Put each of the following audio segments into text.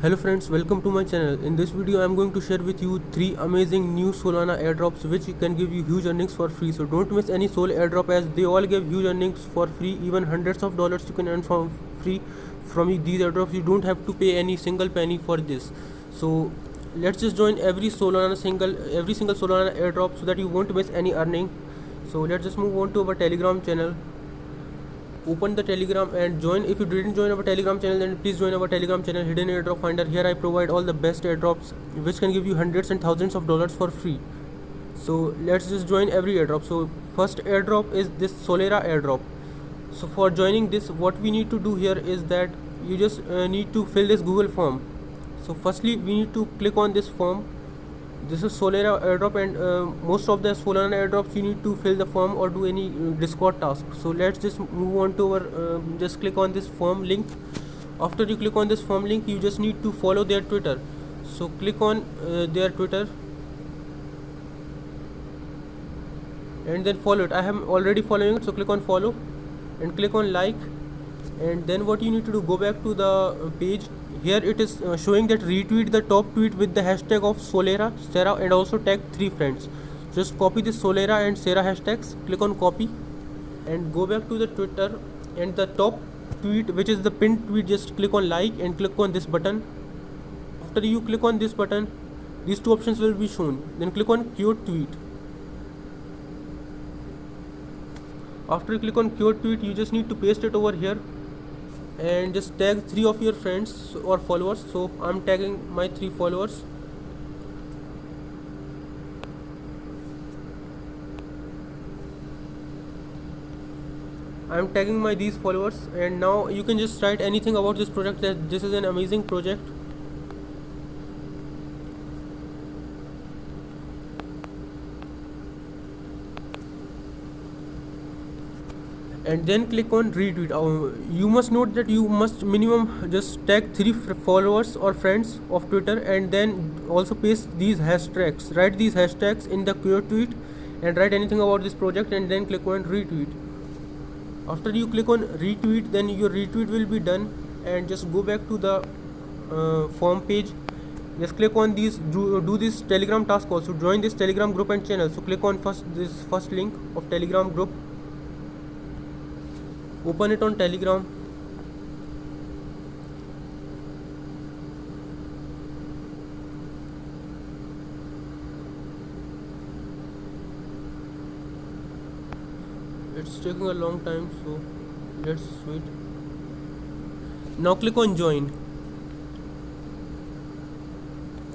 Hello friends, welcome to my channel. In this video I am going to share with you 3 amazing new Solana airdrops which can give you huge earnings for free. So don't miss any Sol airdrop as they all give huge earnings for free. Even hundreds of dollars you can earn from free from these airdrops. You don't have to pay any single penny for this. So let's just join every single Solana airdrop so that you won't miss any earning. So let's just move on to our Telegram channel. Open the Telegram and join. If you didn't join our Telegram channel, then please join our Telegram channel, Hidden Airdrop Finder. Here I provide all the best airdrops which can give you hundreds and thousands of dollars for free. So let's just join every airdrop. So first airdrop is this Solera airdrop. So for joining this, what we need to do here is that you just need to fill this Google form. So firstly we need to click on this form. This is Solera airdrop, and most of the Solana airdrops you need to fill the form or do any Discord task. So let's just move on to our just click on this form link. After you click on this form link, you just need to follow their Twitter. So click on their Twitter and then follow it. I am already following it, so click on follow and click on like. And then what you need to do, go back to the page. Here it is showing that retweet the top tweet with the hashtag of Solera, Sarah, and also tag 3 friends. Just copy this Solera and Sarah hashtags, click on copy and go back to the Twitter, and the top tweet, which is the pinned tweet, just click on like and click on this button. After you click on this button, these two options will be shown. Then click on quote tweet. After you click on quote tweet, you just need to paste it over here and just tag 3 of your friends or followers. So I'm tagging my 3 followers. I'm tagging my these followers, and now you can just write anything about this project, that this is an amazing project. And then click on retweet. You must note that you must minimum just tag 3 followers or friends of Twitter, and then also paste these hashtags. Write these hashtags in the quote tweet and write anything about this project, and then click on retweet. After you click on retweet, then your retweet will be done, and just go back to the form page. Just click on these, do this Telegram task also. Join this Telegram group and channel. So click on this first link of Telegram group. Open it on Telegram. It's taking a long time, so let's wait. Now click on join.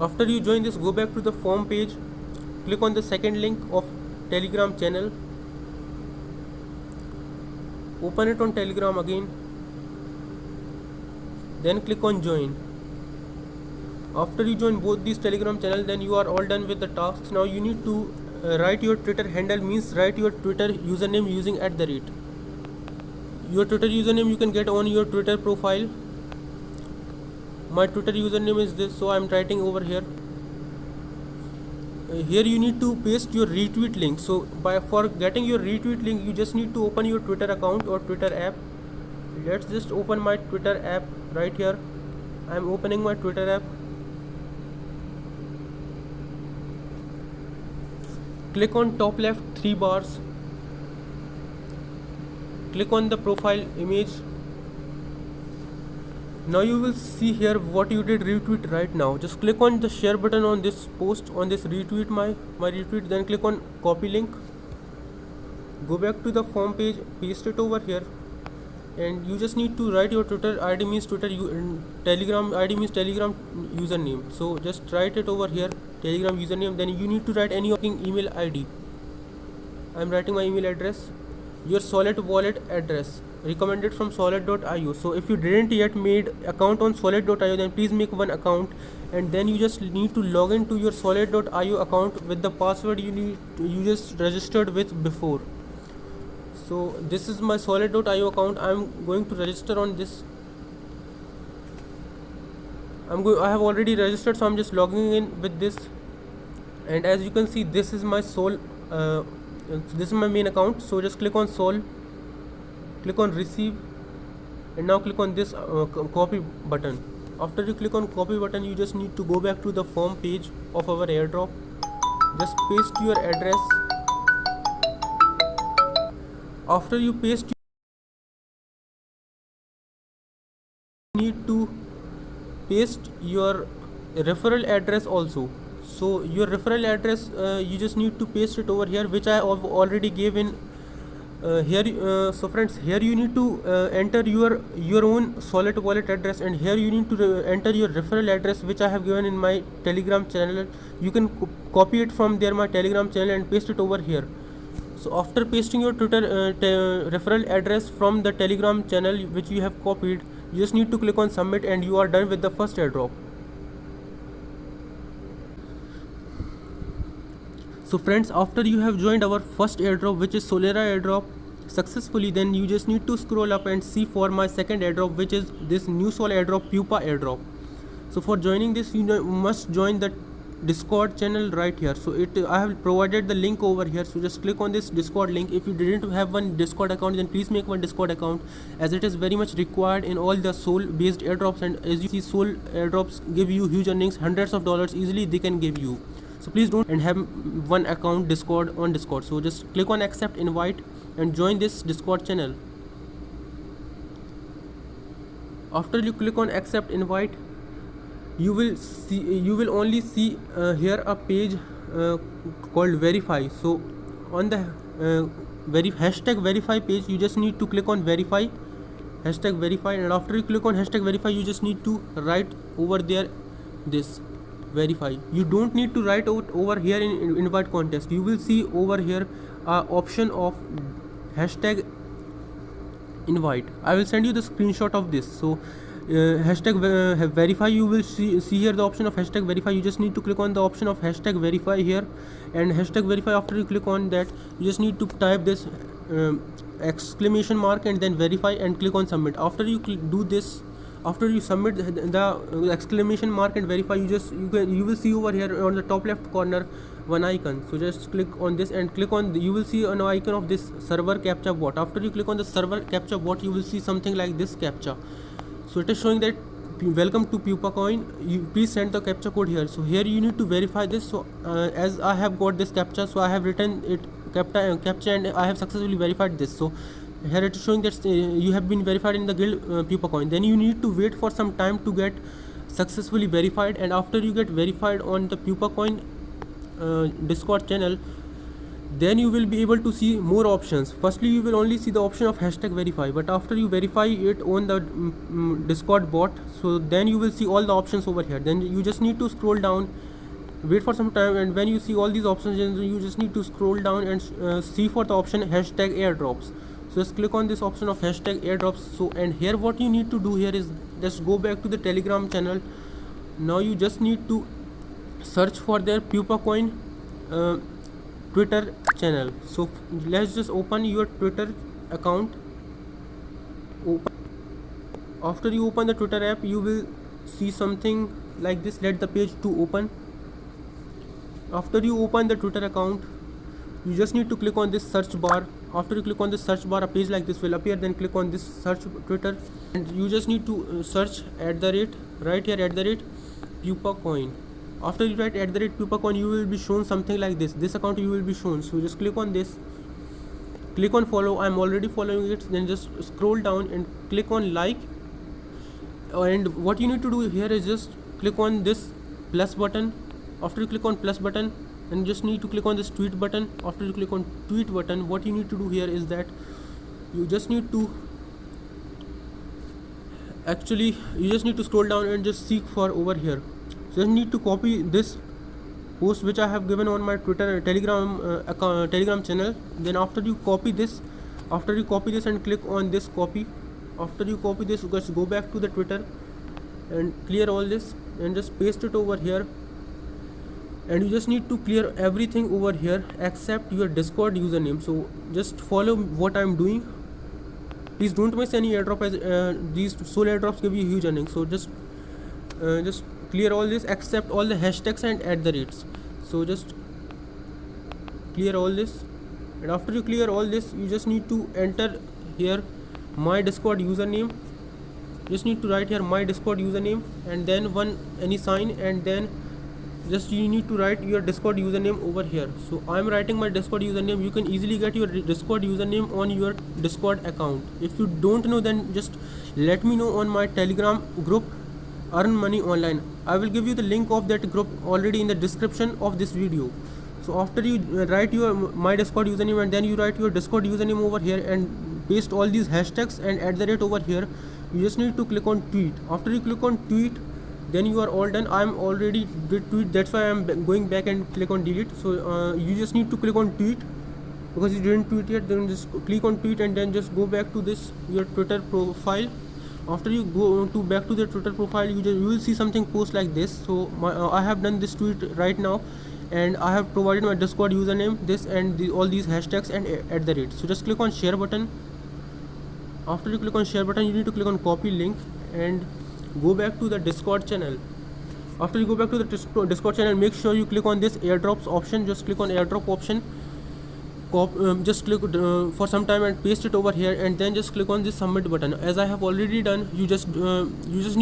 After you join this, go back to the form page. Click on the second link of Telegram channel. Open it on Telegram again, then click on join. After you join both these Telegram channels, then you are all done with the tasks. Now you need to write your Twitter handle, means write your Twitter username using @. Your Twitter username you can get on your Twitter profile. My Twitter username is this, so I am writing over here. Here you need to paste your retweet link. So for getting your retweet link, you just need to open your Twitter account or Twitter app. Let's just open my Twitter app right here. I am opening my Twitter app. Click on top left 3 bars. Click on the profile image. Now you will see here what you did retweet right now. Just click on the share button on this post, on this retweet, my retweet. Then click on copy link. Go back to the form page, paste it over here, and you just need to write your Twitter ID, means Telegram ID means Telegram username. So just write it over here, Telegram username. Then you need to write any email ID. I am writing my email address. Your Solid wallet address, recommended from solid.io. So if you didn't yet made account on solid.io, then please make one account, and then you just need to log into your solid.io account with the password you just registered with before. So this is my solid.io account. I'm going to register on this. I have already registered, so I'm just logging in with this. And as you can see, this is my this is my main account. So just click on Sol, click on receive, and now click on this copy button. After you click on copy button, you just need to go back to the form page of our airdrop. Just paste your address. After you paste, you need to paste your referral address also. So your referral address, you just need to paste it over here, which I already gave in here. So friends, here you need to enter your own Solid wallet address, and here you need to enter your referral address, which I have given in my Telegram channel. You can copy it from there, my Telegram channel, and paste it over here. So after pasting your Twitter referral address from the Telegram channel which you have copied, you just need to click on submit, and you are done with the first airdrop. So friends, after you have joined our first airdrop, which is Solera airdrop, successfully, then you just need to scroll up and see for my second airdrop, which is this new Sol airdrop, Pupa airdrop. So for joining this, you must join the Discord channel right here. So I have provided the link over here, so just click on this Discord link. If you didn't have one Discord account, then please make one Discord account, as it is very much required in all the Sol based airdrops. And as you see, Sol airdrops give you huge earnings, hundreds of dollars easily they can give you. So please don't and have one account Discord on Discord. So just click on accept invite and join this Discord channel. After you click on accept invite, you will only see here a page called verify. So on the hashtag verify page, you just need to click on verify, hashtag verify, and after you click on hashtag verify, you just need to write over there this verify. You don't need to write out over here in invite contest. You will see over here option of hashtag invite. I will send you the screenshot of this. So hashtag verify, you will see here the option of hashtag verify. You just need to click on the option of hashtag verify here, and hashtag verify. After you click on that, you just need to type this exclamation mark and then verify and click on submit. After you do this, after you submit the exclamation mark and verify, you will see over here on the top left corner one icon. So just click on this and click on you will see an icon of this server captcha bot. After you click on the server captcha bot, you will see something like this captcha. So it is showing that welcome to Pupa coin, you please send the captcha code here. So here you need to verify this. So as I have got this captcha, so I have written it captcha and I have successfully verified this. So here it is showing that you have been verified in the guild Pupa coin. Then you need to wait for some time to get successfully verified, and after you get verified on the Pupa coin Discord channel, then you will be able to see more options. Firstly, you will only see the option of hashtag verify, but after you verify it on the Discord bot, so then you will see all the options over here. Then you just need to scroll down, wait for some time, and when you see all these options, you just need to scroll down and see for the option hashtag airdrops. So just click on this option of hashtag airdrops. So and here what you need to do here is just go back to the Telegram channel. Now you just need to search for their Pupa coin Twitter channel. So let's just open your Twitter account. After you open the Twitter app, you will see something like this. Let the page to open. After you open the Twitter account, you just need to click on this search bar. After you click on this search bar, a page like this will appear. Then click on this search Twitter, and you just need to search right here Pupa coin. After you write @Pupa coin, you will be shown something like this. This account you will be shown. So just click on this, click on follow. I am already following it. Then just scroll down and click on like. And what you need to do here is just click on this plus button. After you click on plus button, and you just need to click on this tweet button. After you click on tweet button, what you need to do here is that you just need to scroll down and just seek for over here. So you need to copy this post which I have given on my Telegram channel. Then after you copy this and click on this copy. After you copy this, just go back to the Twitter and clear all this and just paste it over here. And you just need to clear everything over here except your Discord username. So just follow what I am doing. Please don't miss any airdrop, as these Sol airdrops give you huge earnings. So just clear all this except all the hashtags and @. So just clear all this, and after you clear all this, you just need to enter here my Discord username. just need to write here my Discord username and then any sign, and then just you need to write your Discord username over here. So I'm writing my Discord username. You can easily get your Discord username on your Discord account. If you don't know, then just let me know on my Telegram group, Earn Money Online. I will give you the link of that group already in the description of this video. So after you write your my Discord username and then you write your Discord username over here and paste all these hashtags and @ over here, you just need to click on tweet. After you click on tweet, then you are all done. I'm already did tweet, that's why I'm going back and click on delete. So you just need to click on tweet because you didn't tweet yet. Then just click on tweet and then just go back to this your Twitter profile. After you go to back to the Twitter profile, you will see something post like this. So I have done this tweet right now, and I have provided my Discord username, this and all these hashtags and @. So just click on share button. After you click on share button, you need to click on copy link and go back to the Discord channel. After you go back to the Discord channel, make sure you click on this airdrops option. Just click on airdrop option. Just click for some time and paste it over here, and then just click on this submit button. As I have already done, you just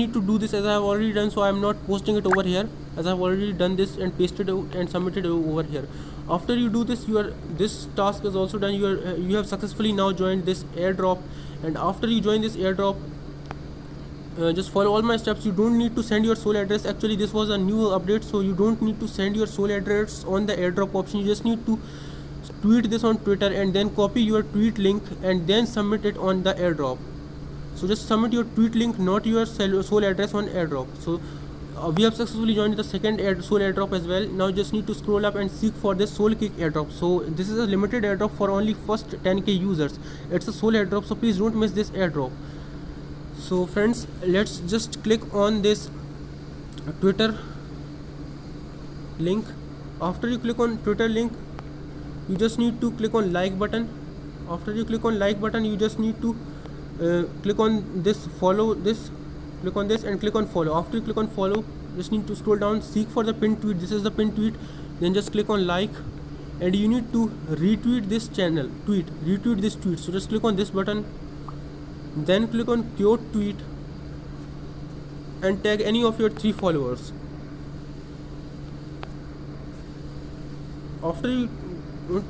need to do this as I have already done. So I am not posting it over here, as I have already done this and pasted it and submitted it over here. After you do this, this task is also done. You have successfully now joined this airdrop, and after you join this airdrop, just follow all my steps. You don't need to send your sole address. Actually, this was a new update, so you don't need to send your sole address on the airdrop option. You just need to tweet this on Twitter and then copy your tweet link and then submit it on the airdrop. So just submit your tweet link, not your sole address on airdrop. So we have successfully joined the second sole airdrop as well. Now just need to scroll up and seek for this Soul Cake airdrop. So this is a limited airdrop for only first 10k users. It's a sole airdrop, so please don't miss this airdrop. So friends, let's just click on this Twitter link. After you click on Twitter link, you just need to click on like button. After you click on like button, you just need to click on this follow this, click on this and click on follow. After you click on follow, just need to scroll down, seek for the pinned tweet. This is the pinned tweet. Then just click on like, and you need to retweet this retweet this tweet. So just click on this button, then click on quote tweet and tag any of your 3 followers. After you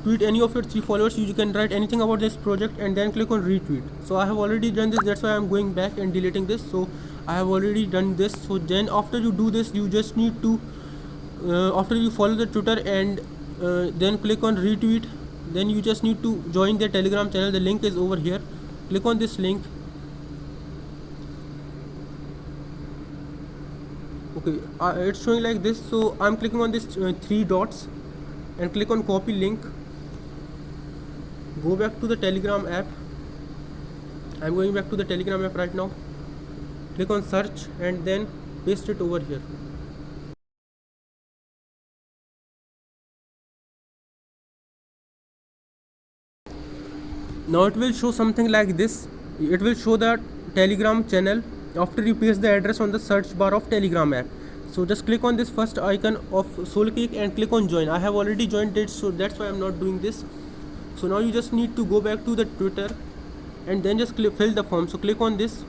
tweet any of your 3 followers, you can write anything about this project and then click on retweet. So I have already done this, that's why I'm going back and deleting this. So I have already done this. So then after you do this, you just need to after you follow the Twitter and then click on retweet, then you just need to join the Telegram channel. The link is over here. Click on this link. Okay, it's showing like this. So I'm clicking on this 3 dots and click on copy link. Go back to the Telegram app. I'm going back to the Telegram app right now. Click on search and then paste it over here. Now it will show something like this. It will show the Telegram channel after you paste the address on the search bar of Telegram app. So just click on this first icon of Soul Cake and click on join. I have already joined it, so that's why I'm not doing this. So now you just need to go back to the Twitter and then just fill the form. So click on this,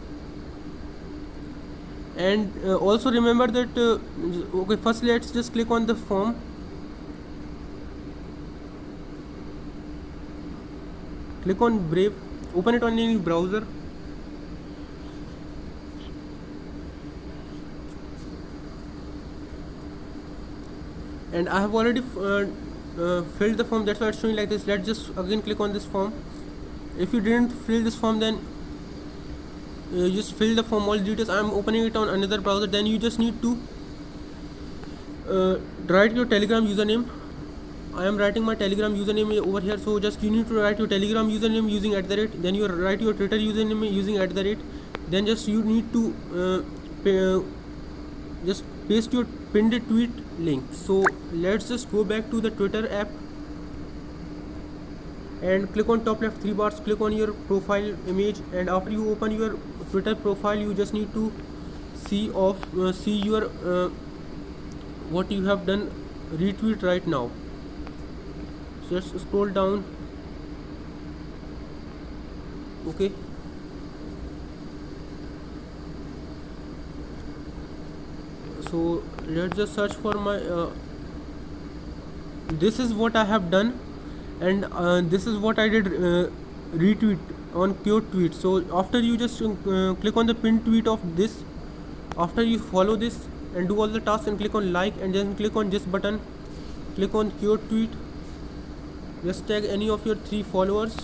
and also remember that okay, first let's just click on the form. Click on Brave, open it on any browser. And I have already filled the form, that's why it's showing like this. Let's just again click on this form. If you didn't fill this form, then just fill the form, all details. I'm opening it on another browser. Then you just need to write your Telegram username. I am writing my Telegram username over here. So just you need to write your Telegram username using @. Then you write your Twitter username using @. Then just you need to just paste your pinned tweet link. So let's just go back to the Twitter app and click on top left 3 bars. Click on your profile image, and after you open your Twitter profile, you just need to see your what you have done retweet right now. So just scroll down. Okay, So let's just search for my this is what I have done, and this is what I did retweet on Qt tweet. So after you just click on the pinned tweet of this, after you follow this and do all the tasks and click on like, and then click on this button, click on Qt tweet, just tag any of your 3 followers.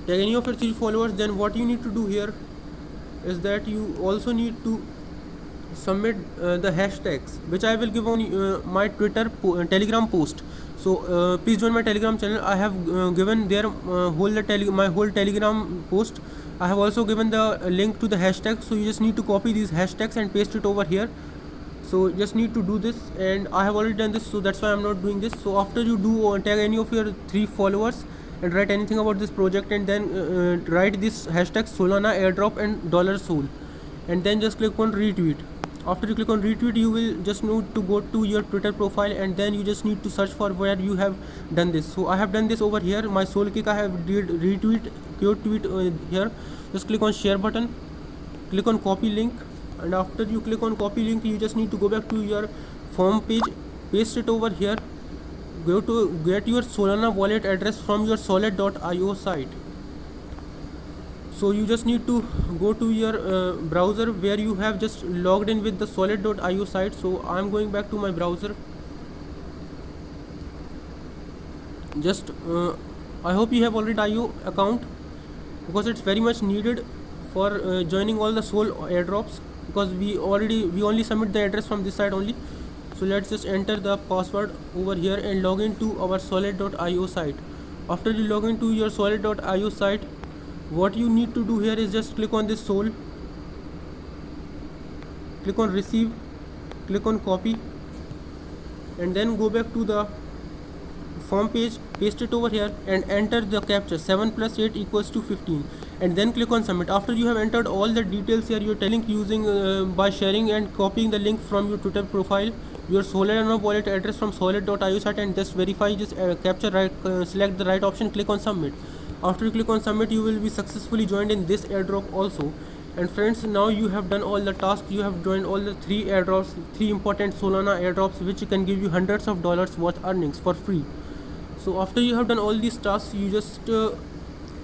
Tag any of your 3 followers. Then what you need to do here is that you also need to submit the hashtags, which I will give on my Telegram post. So please join my Telegram channel. I have given there my whole Telegram post. I have also given the link to the hashtags. So you just need to copy these hashtags and paste it over here. So just need to do this, and I have already done this, so that's why I'm not doing this. So after you do tag any of your 3 followers and write anything about this project, and then write this hashtag Solana airdrop and $Sol, and then just click on retweet. After you click on retweet, you will just need to go to your Twitter profile, and then you just need to search for where you have done this. So I have done this over here, my SolKick. I have did retweet your tweet here. Just click on share button, click on copy link, and after you click on copy link, you just need to go back to your form page, paste it over here, go to get your Solana wallet address from your solid.io site. So you just need to go to your browser where you have just logged in with the solid.io site. So I'm going back to my browser. Just I hope you have already IO account, because it's very much needed for joining all the Sol airdrops, because we only submit the address from this side only. So let's just enter the password over here and log into our solid.io site. After you log into your solid.io site, what you need to do here is just click on this Sol, click on receive, click on copy, and then go back to the form page, paste it over here and enter the captcha 7 + 8 = 15, and then click on submit. After you have entered all the details here, your link using by sharing and copying the link from your Twitter profile, your Solana wallet address from solid.io site, and just verify this captcha right, select the right option, click on submit. After you click on submit, you will be successfully joined in this airdrop also. And friends, now you have done all the tasks. You have joined all the 3 airdrops, 3 important Solana airdrops, which can give you hundreds of dollars worth earnings for free. So after you have done all these tasks, you just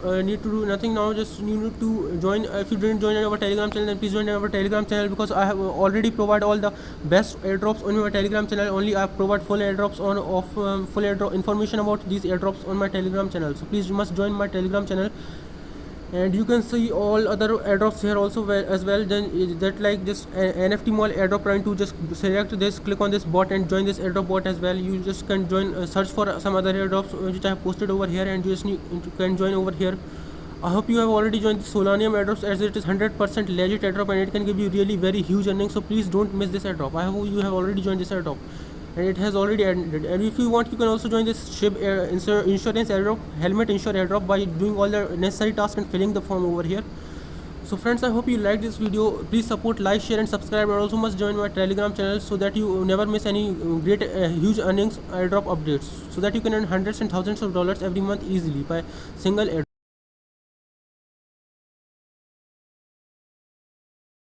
need to do nothing now. Just you need to join. If you didn't join our Telegram channel, then please join our Telegram channel, because I have already provided all the best airdrops on my Telegram channel. Only I provide full airdrops full airdrop information about these airdrops on my Telegram channel. So please, you must join my Telegram channel, and you can see all other airdrops here also as well. Then that like this NFT mall airdrop trying to just select this, click on this bot and join this airdrop bot as well. You just can join, search for some other airdrops which I have posted over here, and you just can join over here. I hope you have already joined the Solanium airdrops, as it is 100% legit airdrop and it can give you really very huge earnings. So please don't miss this airdrop. I hope you have already joined this airdrop, and it has already ended. And if you want, you can also join this SHIB insurance airdrop, helmet insure airdrop, by doing all the necessary tasks and filling the form over here. So friends, I hope you liked this video. Please support, like, share and subscribe, and also must join my Telegram channel so that you never miss any great huge earnings airdrop updates, so that you can earn hundreds and thousands of dollars every month easily by single airdrop.